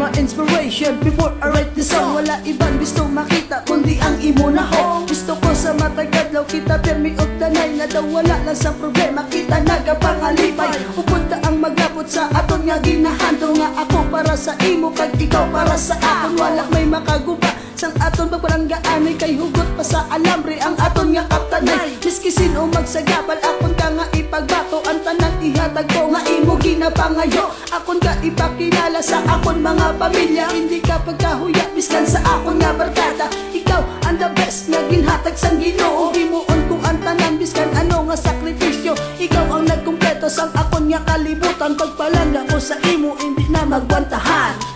my inspiration before I write this song. Wala ibang gusto makita kundi ang imo na ho. Gusto ko sa matag kadlaw kita permi og tanay nga daw wala lang sa problema kita nagapangalipay. Upunta ang maglapot sa aton nga ginahandong nga ako para sa imo kag ikaw para sa aton. Wala may makaguba sang aton pagbalanggaanay kay hugot pa sa alambre ang aton nga kaptanay. Miski sino magsagabal akon ka nga ipagbato ang tanan ihatag ko nga imo ginapangayo. Akon ka ipakilala sa akon mga pamilya. Hindi ka pagkahuya biskan sa akon nga barkada. Ikaw ang the best nga ginhatag sang Ginoo. Himuon ko ang tanan biskan ano nga sakripisyo. Ikaw ang nagkumpleto sang akon nga kalibutan. Pagpalangga ko sa imo hindi na magwantahan.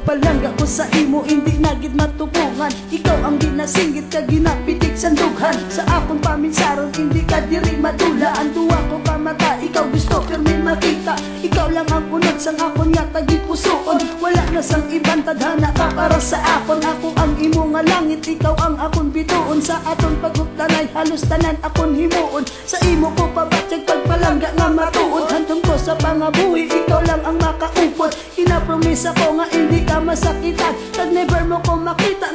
Palangga ko sa imo hindi nagid matupungan. Ikaw ang ginasinggit ka ginapitik sandughan. Sa akong paminsaron hindi ka diri madula. Ang duwa ko kamata ikaw gusto pirmi makita. Ikaw lang ang unod sang akon nga tagipusoon. Wala na sang ibang tadhana ka para sa akon. Ako ang imo nga langit ikaw ang akon bituon. Sa aton paguptanay halos tanan akon himuon. Sa imo ko pabatyag pagpalangga nga matuod. Hantong ko sa pangabuhi ikaw lang ang makaupod. Inapromisa ko nga hindi ka masakitan. Kag never mo ko makita